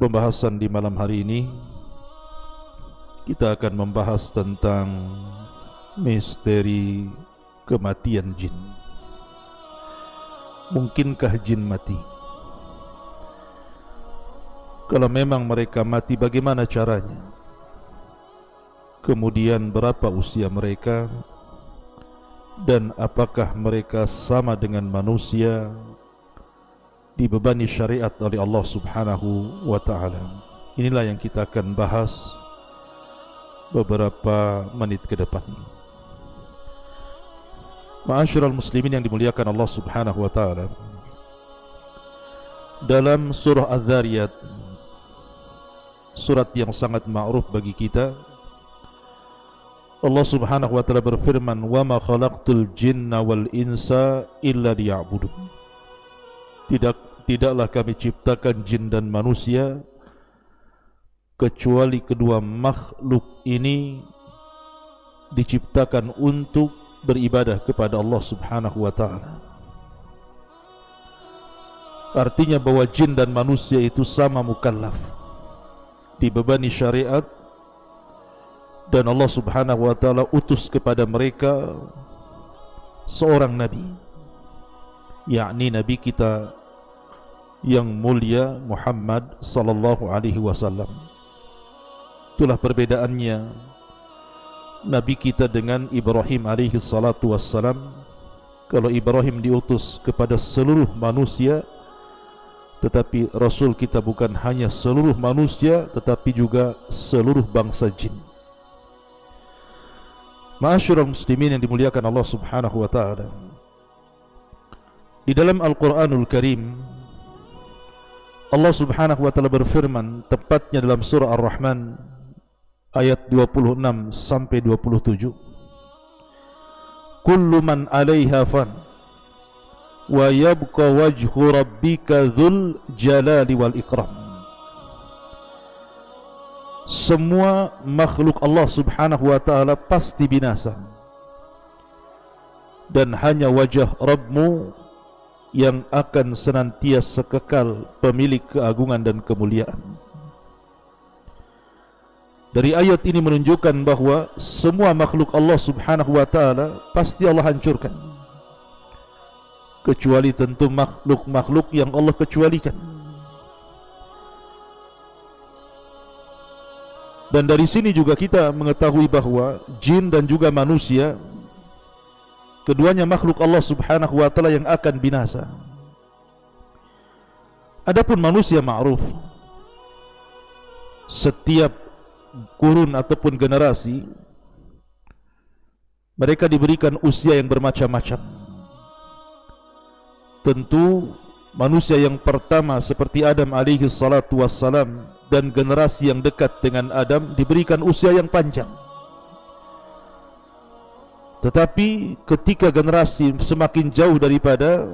Pembahasan di malam hari ini kita akan membahas tentang misteri kematian jin. Mungkinkah jin mati? Kalau memang mereka mati, bagaimana caranya? Kemudian berapa usia mereka? Dan apakah mereka sama dengan manusia dibebani syariat oleh Allah Subhanahu wa ta'ala? Inilah yang kita akan bahas beberapa menit ke depan. Ma'asyiral muslimin yang dimuliakan Allah Subhanahu wa ta'ala, dalam surah Az-Zariyat, surat yang sangat ma'ruf bagi kita, Allah Subhanahu wa ta'ala berfirman, "Wa ma khalaqtul jinna wal insa illa liya'budun." Tidaklah kami ciptakan jin dan manusia kecuali kedua makhluk ini diciptakan untuk beribadah kepada Allah Subhanahu wa ta'ala. Artinya bahwa jin dan manusia itu sama mukallaf, dibebani syariat, dan Allah Subhanahu wa ta'ala utus kepada mereka seorang nabi, yakni nabi kita yang mulia Muhammad sallallahu alaihi wasallam. Itulah perbedaannya nabi kita dengan Ibrahim alaihi salatu wassalam. Kalau Ibrahim diutus kepada seluruh manusia, tetapi Rasul kita bukan hanya seluruh manusia, tetapi juga seluruh bangsa jin. Ma'asyiral muslimin yang dimuliakan Allah Subhanahu wa ta'ala, di dalam Al-Quranul Karim Allah Subhanahu wa ta'ala berfirman, tepatnya dalam surah Ar-Rahman ayat 26 sampai 27, "Kullu man 'alaiha fan wa yabqa wajhu rabbika dzul jalali wal ikram." Semua makhluk Allah Subhanahu wa ta'ala pasti binasa, dan hanya wajah Rabbmu yang akan senantiasa kekal, pemilik keagungan dan kemuliaan. Dari ayat ini menunjukkan bahawa semua makhluk Allah Subhanahu wa ta'ala pasti Allah hancurkan, kecuali tentu makhluk-makhluk yang Allah kecualikan. Dan dari sini juga kita mengetahui bahawa jin dan juga manusia, keduanya makhluk Allah Subhanahu wa ta'ala yang akan binasa. Adapun manusia ma'ruf, setiap kurun ataupun generasi mereka diberikan usia yang bermacam-macam. Tentu manusia yang pertama seperti Adam alaihi salatu wassalam dan generasi yang dekat dengan Adam diberikan usia yang panjang. Tetapi ketika generasi semakin jauh daripada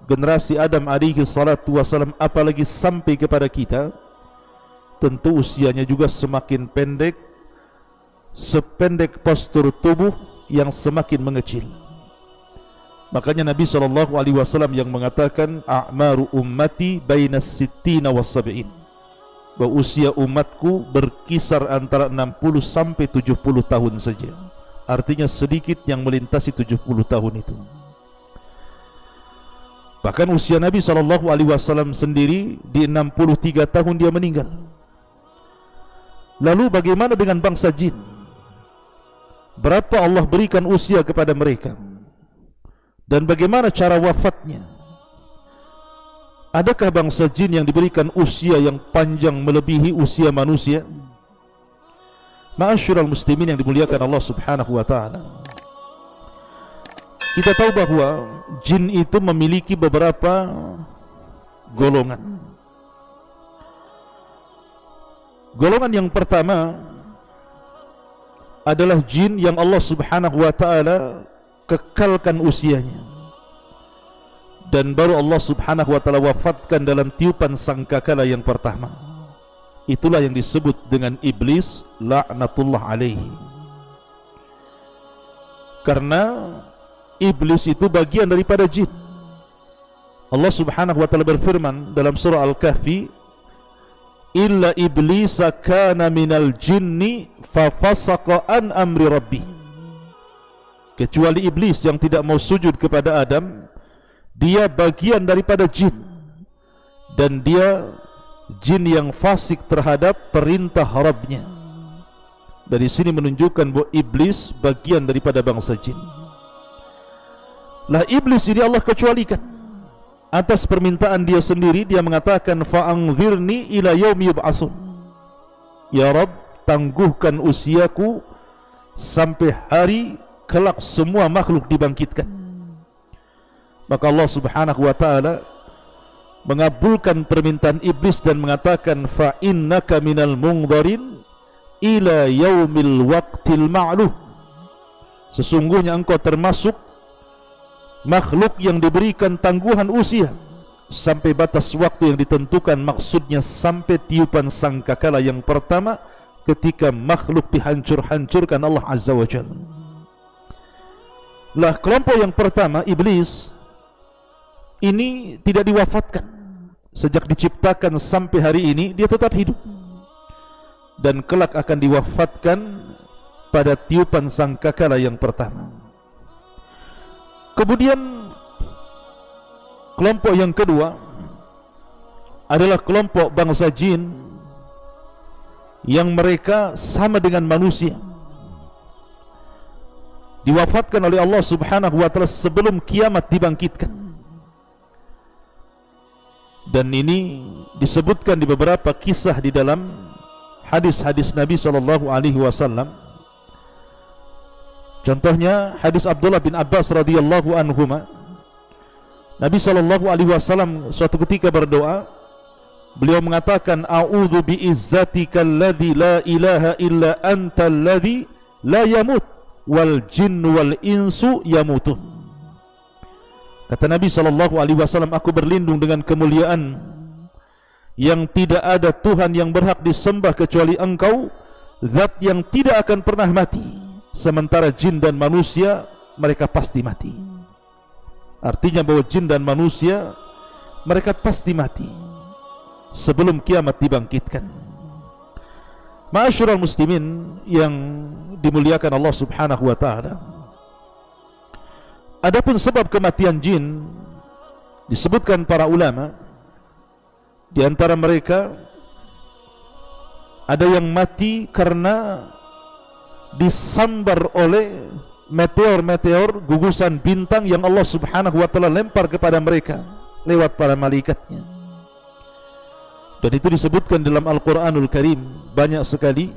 generasi Adam alaihi salatu wassalam, apalagi sampai kepada kita, tentu usianya juga semakin pendek, sependek postur tubuh yang semakin mengecil. Makanya Nabi SAW yang mengatakan, "A'maru ummati bainas sittina was sab'in." Bahwa usia umatku berkisar antara 60 sampai 70 tahun saja. Artinya sedikit yang melintasi 70 tahun itu. Bahkan usia Nabi SAW sendiri di 63 tahun dia meninggal. Lalu bagaimana dengan bangsa jin? Berapa Allah berikan usia kepada mereka? Dan bagaimana cara wafatnya? Adakah bangsa jin yang diberikan usia yang panjang melebihi usia manusia? Ma'asyiral muslimin yang dimuliakan Allah Subhanahu wa ta'ala, kita tahu bahawa jin itu memiliki beberapa golongan. Golongan yang pertama adalah jin yang Allah Subhanahu wa ta'ala kekalkan usianya, dan baru Allah Subhanahu wa ta'ala wafatkan dalam tiupan sangkakala yang pertama. Itulah yang disebut dengan iblis laknatullah alaihi. Karena iblis itu bagian daripada jin. Allah Subhanahu wa ta'ala berfirman dalam surah Al-Kahfi, illa iblisa kana minal jinni fafasaqa an amri rabbi. Kecuali iblis yang tidak mau sujud kepada Adam, dia bagian daripada jin, dan dia jin yang fasik terhadap perintah Rabbnya. Dari sini menunjukkan bahwa iblis bagian daripada bangsa jin. Lah iblis ini Allah kecualikan atas permintaan dia sendiri. Dia mengatakan, fa'anzirni ila yaumi yub'atsun. Ya Rabb, tangguhkan usiaku sampai hari kelak semua makhluk dibangkitkan. Maka Allah Subhanahu wa ta'ala mengabulkan permintaan iblis dan mengatakan, fa innaka minal mungdharin ila yaumil waqtil ma'luh. Sesungguhnya engkau termasuk makhluk yang diberikan tangguhan usia sampai batas waktu yang ditentukan. Maksudnya sampai tiupan sangkakala yang pertama, ketika makhluk dihancur-hancurkan Allah Azza wa Jalla. Lah kelompok yang pertama, iblis, ini tidak diwafatkan. Sejak diciptakan sampai hari ini dia tetap hidup, dan kelak akan diwafatkan pada tiupan sangkakala yang pertama. Kemudian kelompok yang kedua adalah kelompok bangsa jin yang mereka sama dengan manusia, diwafatkan oleh Allah Subhanahu wa ta'ala sebelum kiamat dibangkitkan. Dan ini disebutkan di beberapa kisah di dalam hadis-hadis Nabi SAW. Contohnya hadis Abdullah bin Abbas radhiyallahu anhuma. Nabi SAW suatu ketika berdoa, beliau mengatakan, a'udzu bi'izzatika alladzi la ilaha illa anta alladzi la yamut wal jinnu wal insu yamutun. Kata Nabi SAW, aku berlindung dengan kemuliaan yang tidak ada Tuhan yang berhak disembah kecuali Engkau, zat yang tidak akan pernah mati, sementara jin dan manusia mereka pasti mati. Artinya bahwa jin dan manusia mereka pasti mati sebelum kiamat dibangkitkan. Ma'asyiral muslimin yang dimuliakan Allah Subhanahu wa ta'ala, adapun sebab kematian jin disebutkan para ulama. Di antara mereka ada yang mati karena disambar oleh meteor-meteor, gugusan bintang yang Allah Subhanahu wa ta'ala lempar kepada mereka lewat para malaikatnya. Dan itu disebutkan dalam Al-Quranul Karim banyak sekali.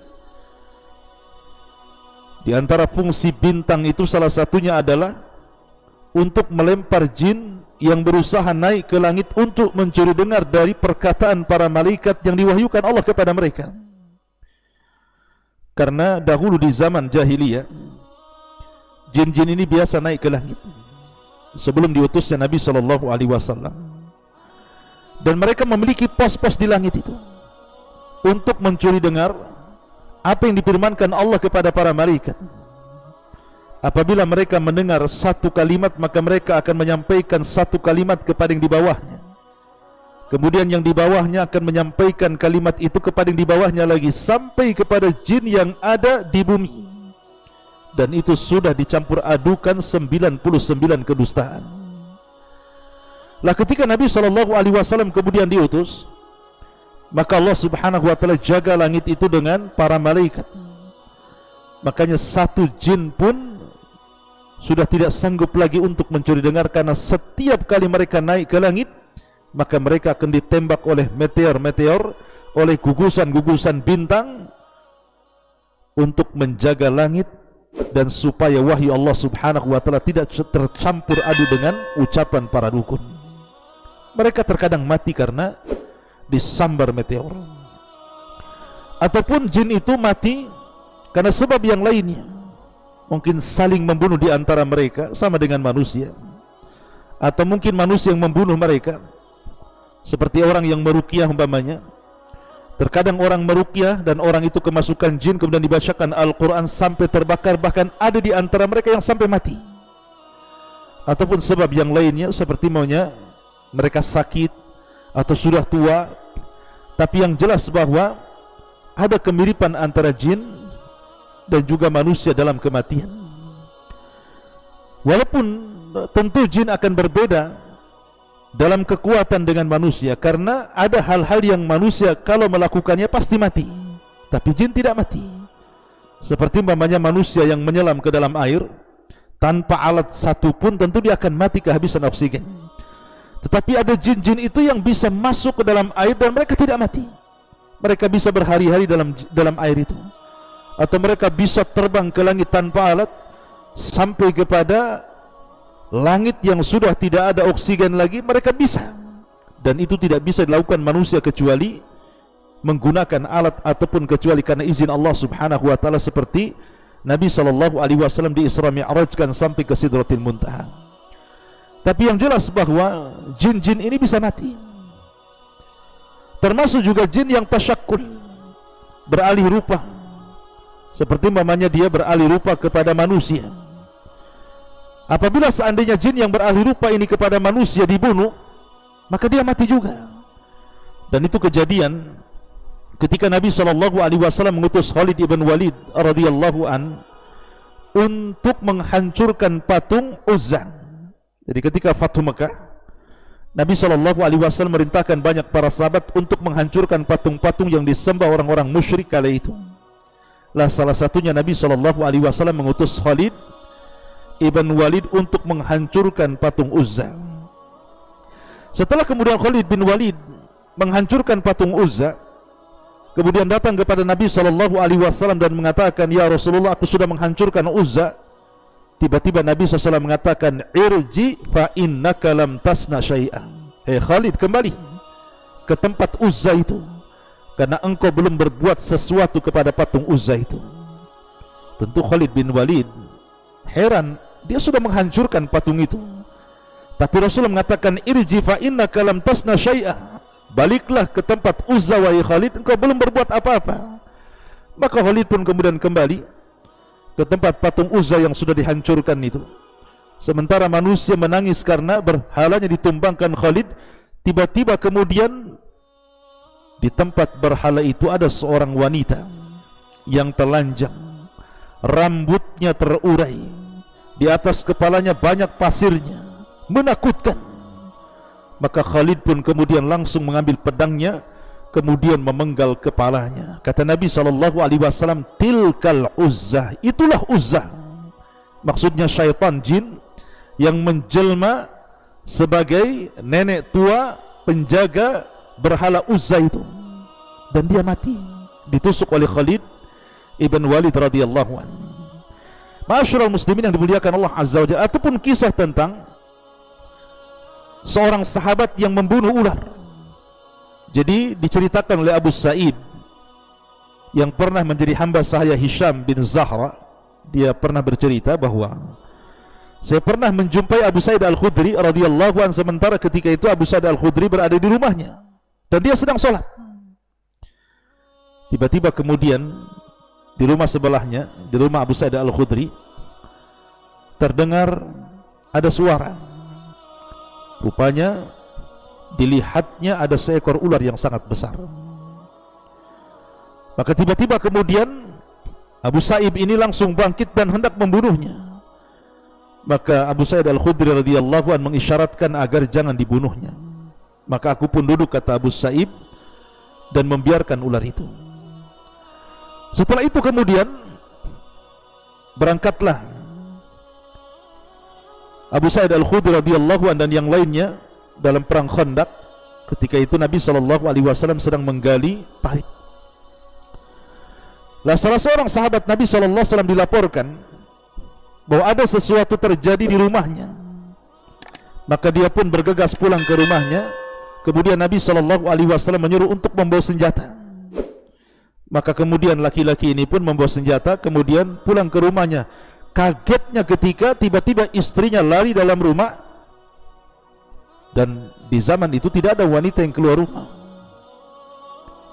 Di antara fungsi bintang itu salah satunya adalah untuk melempar jin yang berusaha naik ke langit untuk mencuri dengar dari perkataan para malaikat yang diwahyukan Allah kepada mereka. Karena dahulu di zaman jahiliyah, jin-jin ini biasa naik ke langit sebelum diutusnya Nabi SAW, dan mereka memiliki pos-pos di langit itu untuk mencuri dengar apa yang difirmankan Allah kepada para malaikat. Apabila mereka mendengar satu kalimat, maka mereka akan menyampaikan satu kalimat kepada yang di bawahnya. Kemudian yang di bawahnya akan menyampaikan kalimat itu kepada yang di bawahnya lagi, sampai kepada jin yang ada di bumi. Dan itu sudah dicampur adukan 99 kedustaan. Lah ketika Nabi SAW kemudian diutus, maka Allah Subhanahu wa ta'ala jaga langit itu dengan para malaikat. Makanya satu jin pun sudah tidak sanggup lagi untuk mencuri dengar, karena setiap kali mereka naik ke langit, maka mereka akan ditembak oleh meteor-meteor, oleh gugusan-gugusan bintang, untuk menjaga langit dan supaya wahyu Allah Subhanahu wa ta'ala tidak tercampur adu dengan ucapan para dukun. Mereka terkadang mati karena disambar meteor, ataupun jin itu mati karena sebab yang lainnya, mungkin saling membunuh di antara mereka sama dengan manusia, atau mungkin manusia yang membunuh mereka, seperti orang yang meruqyah umpamanya. Terkadang orang meruqyah dan orang itu kemasukan jin, kemudian dibacakan Al-Quran sampai terbakar, bahkan ada di antara mereka yang sampai mati. Ataupun sebab yang lainnya, seperti maunya mereka sakit atau sudah tua. Tapi yang jelas bahwa ada kemiripan antara jin dan juga manusia dalam kematian. Walaupun tentu jin akan berbeda dalam kekuatan dengan manusia, karena ada hal-hal yang manusia kalau melakukannya pasti mati, tapi jin tidak mati. Seperti umpamanya manusia yang menyelam ke dalam air tanpa alat satu pun, tentu dia akan mati kehabisan oksigen. Tetapi ada jin-jin itu yang bisa masuk ke dalam air dan mereka tidak mati. Mereka bisa berhari-hari dalam air itu, atau mereka bisa terbang ke langit tanpa alat sampai kepada langit yang sudah tidak ada oksigen lagi, mereka bisa. Dan itu tidak bisa dilakukan manusia kecuali menggunakan alat, ataupun kecuali karena izin Allah Subhanahu wa taala, seperti Nabi SAW di Isra Mi'rajkan sampai ke Sidratil Muntaha. Tapi yang jelas bahwa jin-jin ini bisa mati. Termasuk juga jin yang tasyakkul, beralih rupa, seperti umpamanya dia beralih rupa kepada manusia. Apabila seandainya jin yang beralih rupa ini kepada manusia dibunuh, maka dia mati juga. Dan itu kejadian ketika Nabi SAW mengutus Khalid ibn Walid radhiyallahu an untuk menghancurkan patung Uzza. Jadi ketika Fathu Mekah, Nabi SAW merintahkan banyak para sahabat untuk menghancurkan patung-patung yang disembah orang-orang musyrik kala itu. Lah salah satunya Nabi SAW mengutus Khalid Ibn Walid untuk menghancurkan patung Uzza. Setelah kemudian Khalid bin Walid menghancurkan patung Uzza, kemudian datang kepada Nabi SAW dan mengatakan, "Ya Rasulullah, aku sudah menghancurkan Uzza." Tiba-tiba Nabi SAW mengatakan, "Irji fa innaka lam tasna syai'an." Hei Khalid, kembali ke tempat Uzza itu, karena engkau belum berbuat sesuatu kepada patung Uzza itu. Tentu Khalid bin Walid heran, dia sudah menghancurkan patung itu, tapi Rasulullah mengatakan, "Irji fa innaka lam tasna syai'a." Baliklah ke tempat Uzza wahai Khalid, engkau belum berbuat apa-apa. Maka Khalid pun kemudian kembali ke tempat patung Uzza yang sudah dihancurkan itu. Sementara manusia menangis karena berhalanya ditumbangkan Khalid. Tiba-tiba kemudian di tempat berhala itu ada seorang wanita yang telanjang, rambutnya terurai, di atas kepalanya banyak pasirnya, menakutkan. Maka Khalid pun kemudian langsung mengambil pedangnya, kemudian memenggal kepalanya. Kata Nabi SAW, "Tilkal Uzzah." Itulah Uzzah. Maksudnya syaitan jin yang menjelma sebagai nenek tua penjaga berhala Uzza itu. Dan dia mati, ditusuk oleh Khalid Ibn Walid radhiyallahu anhu. Ma'asyiral muslimin yang dimuliakan Allah Azza wa Jalla, ataupun kisah tentang seorang sahabat yang membunuh ular. Jadi diceritakan oleh Abu Sa'id yang pernah menjadi hamba sahaya Hisham bin Zahra. Dia pernah bercerita bahwa saya pernah menjumpai Abu Sa'id Al-Khudri radhiyallahu anhu, sementara ketika itu Abu Sa'id Al-Khudri berada di rumahnya dan dia sedang sholat. Tiba-tiba kemudian di rumah sebelahnya, di rumah Abu Sa'id Al-Khudri, terdengar ada suara. Rupanya dilihatnya ada seekor ular yang sangat besar. Maka tiba-tiba kemudian Abu Sa'ib ini langsung bangkit dan hendak membunuhnya. Maka Abu Sa'id Al-Khudri radhiyallahu anhu mengisyaratkan agar jangan dibunuhnya. Maka aku pun duduk, kata Abu Sa'ib, dan membiarkan ular itu. Setelah itu kemudian berangkatlah Abu Sa'id Al-Khudri radhiyallahu anhu dan yang lainnya dalam perang Khandaq. Ketika itu Nabi SAW sedang menggali parit. Lah salah seorang sahabat Nabi SAW dilaporkan bahwa ada sesuatu terjadi di rumahnya. Maka dia pun bergegas pulang ke rumahnya Kemudian Nabi SAW menyuruh untuk membawa senjata. Maka kemudian laki-laki ini pun membawa senjata, kemudian pulang ke rumahnya. Kagetnya ketika tiba-tiba istrinya lari dalam rumah, dan di zaman itu tidak ada wanita yang keluar rumah.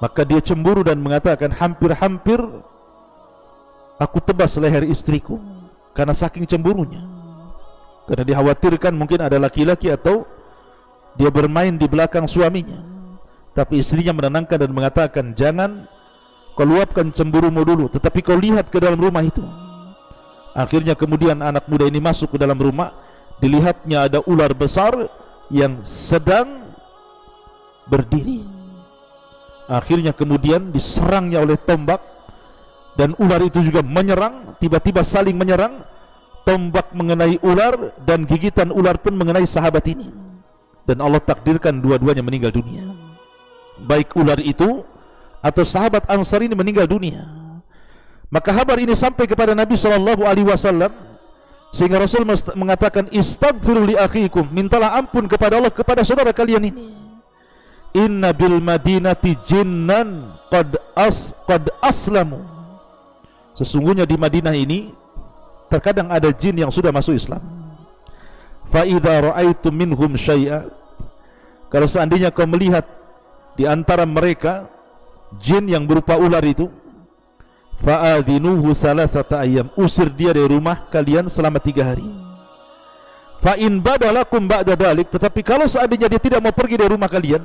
Maka dia cemburu dan mengatakan, hampir-hampir aku tebas leher istriku, karena saking cemburunya. Karena dikhawatirkan mungkin ada laki-laki atau dia bermain di belakang suaminya. Tapi istrinya menenangkan dan mengatakan, jangan kau luapkan cemburumu dulu, tetapi kau lihat ke dalam rumah itu. Akhirnya kemudian anak muda ini masuk ke dalam rumah. Dilihatnya ada ular besar yang sedang berdiri. Akhirnya kemudian diserangnya oleh tombak, dan ular itu juga menyerang. Tiba-tiba saling menyerang. Tombak mengenai ular dan gigitan ular pun mengenai sahabat ini, dan Allah takdirkan dua-duanya meninggal dunia. Baik ular itu atau sahabat Ansar ini meninggal dunia. Maka kabar ini sampai kepada Nabi SAW, sehingga Rasul mengatakan, istaghfiru li akhikum, mintalah ampun kepada Allah kepada saudara kalian ini. Inna bil madinati jinnan qad aslamu. Sesungguhnya di Madinah ini terkadang ada jin yang sudah masuk Islam. Fa idza ra'aitum minhum syai'a, kalau seandainya kau melihat di antara mereka jin yang berupa ular itu, fa'adhinuhu thalathata ayyam, usir dia dari rumah kalian selama 3 hari. Fa in badalakum ba'da dalik, tetapi kalau seandainya dia tidak mau pergi dari rumah kalian,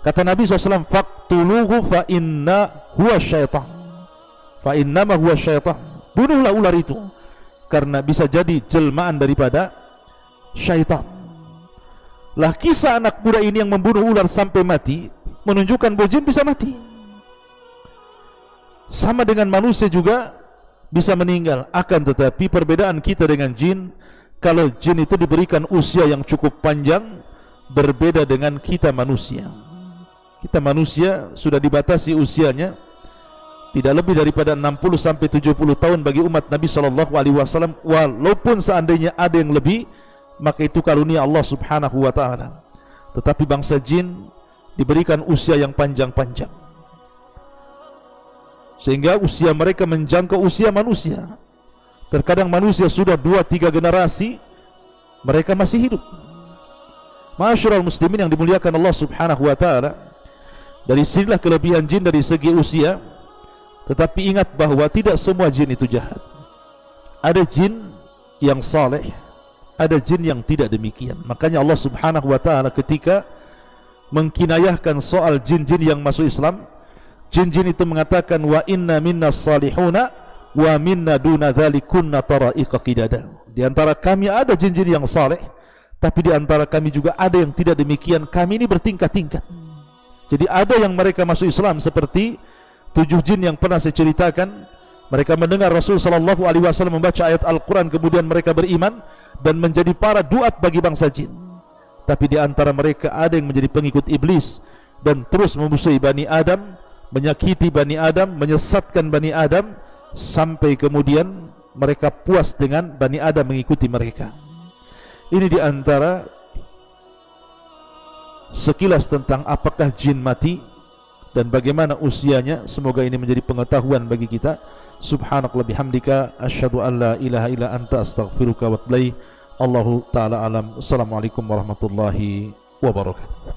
kata Nabi SAW, faqtuluhu fa inna huwa syaitan, fa innama huwa syaitan, bunuhlah ular itu, karena bisa jadi jelmaan daripada syaitan. Lah kisah anak muda ini yang membunuh ular sampai mati menunjukkan bahwa jin bisa mati. Sama dengan manusia juga bisa meninggal. Akan tetapi perbedaan kita dengan jin, kalau jin itu diberikan usia yang cukup panjang, berbeda dengan kita manusia. Kita manusia sudah dibatasi usianya tidak lebih daripada 60 sampai 70 tahun bagi umat Nabi SAW. Walaupun seandainya ada yang lebih, maka itu karunia Allah Subhanahu wa ta'ala. Tetapi bangsa jin diberikan usia yang panjang-panjang, sehingga usia mereka menjangkau usia manusia. Terkadang manusia sudah 2-3 generasi mereka masih hidup. Ma'asyiral muslimin yang dimuliakan Allah Subhanahu wa ta'ala, dari sinilah kelebihan jin dari segi usia. Tetapi ingat bahwa tidak semua jin itu jahat. Ada jin yang saleh, ada jin yang tidak demikian. Makanya Allah Subhanahu wa ta'ala ketika mengkinayahkan soal jin-jin yang masuk Islam, jin-jin itu mengatakan, wa inna minna salihuna wa minna duna dhalikunna tara'iqa qidada. Di antara kami ada jin-jin yang saleh, tapi di antara kami juga ada yang tidak demikian. Kami ini bertingkat-tingkat. Jadi ada yang mereka masuk Islam seperti 7 jin yang pernah saya ceritakan. Mereka mendengar Rasul SAW membaca ayat Al-Quran, kemudian mereka beriman dan menjadi para duat bagi bangsa jin. Tapi di antara mereka ada yang menjadi pengikut iblis dan terus memusuhi Bani Adam, menyakiti Bani Adam, menyesatkan Bani Adam, sampai kemudian mereka puas dengan Bani Adam mengikuti mereka. Ini di antara sekilas tentang apakah jin mati dan bagaimana usianya. Semoga ini menjadi pengetahuan bagi kita. Subhanakallah bihamdika, asyhadu an la ilaha illa anta, astaghfiruka wa atubu ilaik. Allahu ta'ala alam. Assalamualaikum warahmatullahi wabarakatuh.